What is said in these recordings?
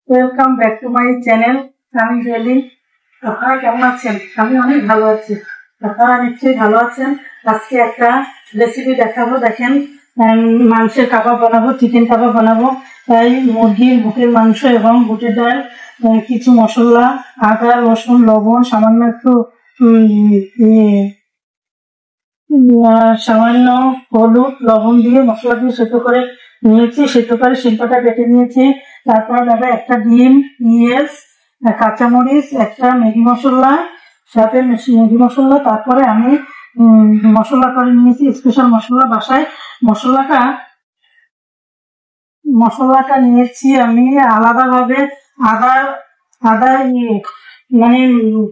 Welcome back to my channel. আমি jelly. আপনারা কেমন আছেন? আমি অনেক ভালো আছি। আপনারা নিশ্চয়ই ভালো আছেন। আজকে একটা রেসিপি দেখাবো। দেখেন, মাংসের কাবাব বানাবো, চিকেন কাবাব বানাবো। তাই মুরগির বুটের মাংস এবং বুটের ডাল, কিছু মশলা, আদা, রসুন, লবণ, সামান্য একটু সামান্য হলুদ, লবণ দিয়ে মশলা দিয়ে সেদ্ধ করে নিয়েছি। সেদ্ধ করে শিল্পটা কেটে নিয়েছি। তারপর দাদা একটা ডিম, পেঁয়াজ, কাঁচামরিচ, একটা ম্যাগি মশলা, সাথে ম্যাগি মশলা। তারপরে আমি মশলা করে নিয়েছি, স্পেশাল মশলা বাসায়। মশলাটা নিয়েছি আমি আলাদাভাবে। আদা আদা মানে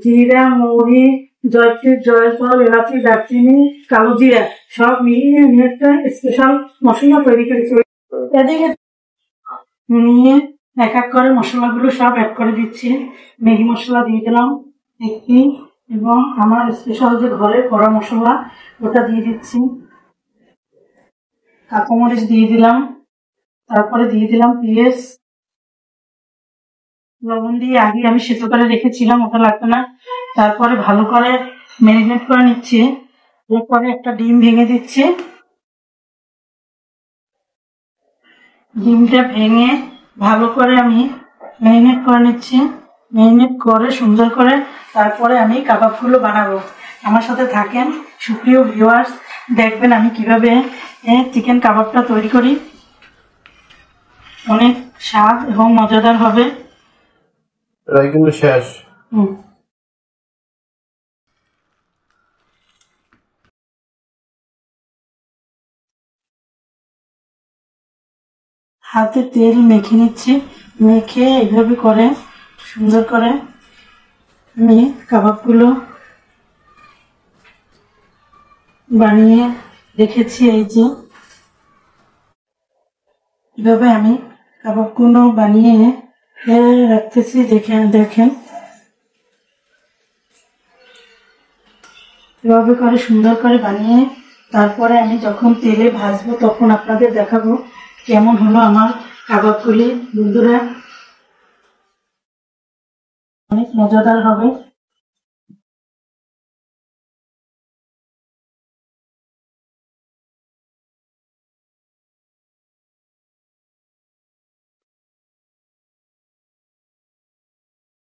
জিরা, মৌরি, জয়ত্রী, জয়ফল, এলাচি, দারচিনি, কালো জিরা সব মিলিয়ে আমি একটা স্পেশাল মশলা তৈরি করেছি। এদিকে নিয়ে এক এক করে মশলাগুলো সব অ্যাড করে দিচ্ছি। ম্যাগি মশলা দিয়ে দিলাম একটি, এবং আমার স্পেশাল যে ঘরে কড়া মশলা ওটা দিয়ে দিচ্ছি। কাঁচামরিচ দিয়ে দিলাম, তারপরে দিয়ে দিলাম পেঁয়াজ, লবণ দিয়ে আগে আমি সেদ্ধ করে রেখেছিলাম, ওটা লাগবে না। তারপরে ভালো করে ম্যারিনেট করে নিচ্ছি। এরপরে একটা ডিম ভেঙে দিচ্ছি। ডিমটা ভেঙে ভালো করে আমি ম্যারিনেট করে নিচ্ছি। ম্যারিনেট করে সুন্দর করে তারপরে আমি কাবাবগুলো বানাবো। আমার সাথে থাকেন সুপ্রিয় ভিউয়ার্স, দেখবেন আমি কিভাবে চিকেন কাবাবটা তৈরি করি। অনেক স্বাদ এবং মজাদার হবে। কিন্তু শেষ হাতে তেল মেখে নিচ্ছি। মেখে এইভাবে করে সুন্দর করে আমি কাবাবগুলো বানিয়ে রেখেছি। এই যে এভাবে আমি কাবাবগুলো বানিয়ে রাখতেছি। দেখেন এভাবে করে সুন্দর করে বানিয়ে তারপরে আমি যখন তেলে ভাজবো তখন আপনাদের দেখাবো কেমন হলো আমার কাবাবগুলি। বন্ধুরা, অনেক মজাদার হবে।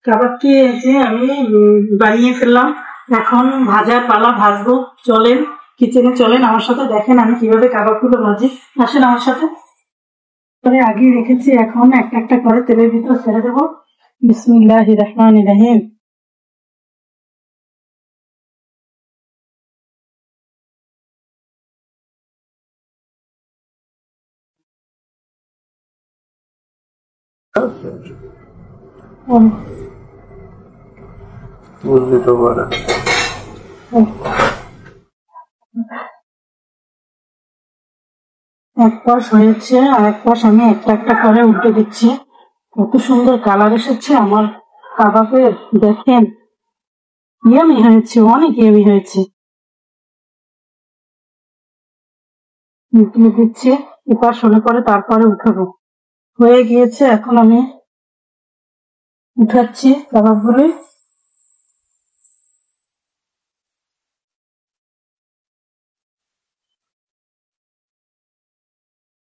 কাবাবটি এই যে আমি বানিয়ে ফেললাম। এখন ভাজার পালা, ভাজবো। চলেন কিচেনে, চলেন আমার সাথে, দেখেন আমি কিভাবে কাবাবগুলো ভাজি। আসেন আমার সাথে। আগে রেখেছি, এখন একটা একটা করে তেলের ভিতর ছেড়ে দেবো। বিসমিল্লাহির রহমানির রহিম। বুঝলি তো পারে। এক পাশ হয়েছে, আর এক পাশ আমি একটা একটা করে উল্টে দিচ্ছি। কত সুন্দর কালার এসেছে আমার কাবাবের, দেখেন। ইয়ামি হয়েছে, অনেক ইয়ামি হয়েছে। উল্টে দিচ্ছি, এপাশ হলে পরে তারপরে উঠাবো। হয়ে গিয়েছে, এখন আমি উঠাচ্ছি কাবাবগুলি।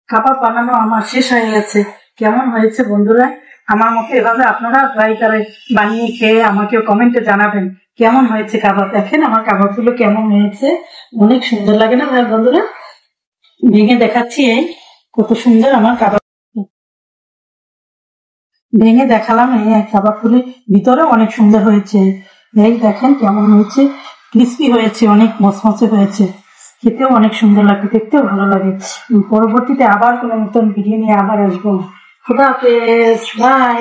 কাবাব বানানো আমার শেষ হয়ে গেছে। কেমন হয়েছে বন্ধুরা? আমার মতো এভাবে আপনারা ট্রাই করে বানিয়ে খেয়ে আমাকে কমেন্টে জানাবেন কেমন হয়েছে কাবাব। দেখেন আমার কাবাবগুলো কেমন হয়েছে, অনেক সুন্দর লাগে না ভাই বন্ধুরা? ভেঙে দেখাচ্ছি, এই কত সুন্দর আমার কাবাব। ভেঙে দেখালাম, এই কাবাবগুলি ভিতরে অনেক সুন্দর হয়েছে। এই দেখেন কেমন হয়েছে, ক্রিস্পি হয়েছে, অনেক মচমচে হয়েছে, খেতেও অনেক সুন্দর লাগে, দেখতেও ভালো লাগে। পরবর্তীতে আবার কোনো নতুন ভিডিও নিয়ে আবার আসবো। খুদা হাফেজ, বাই।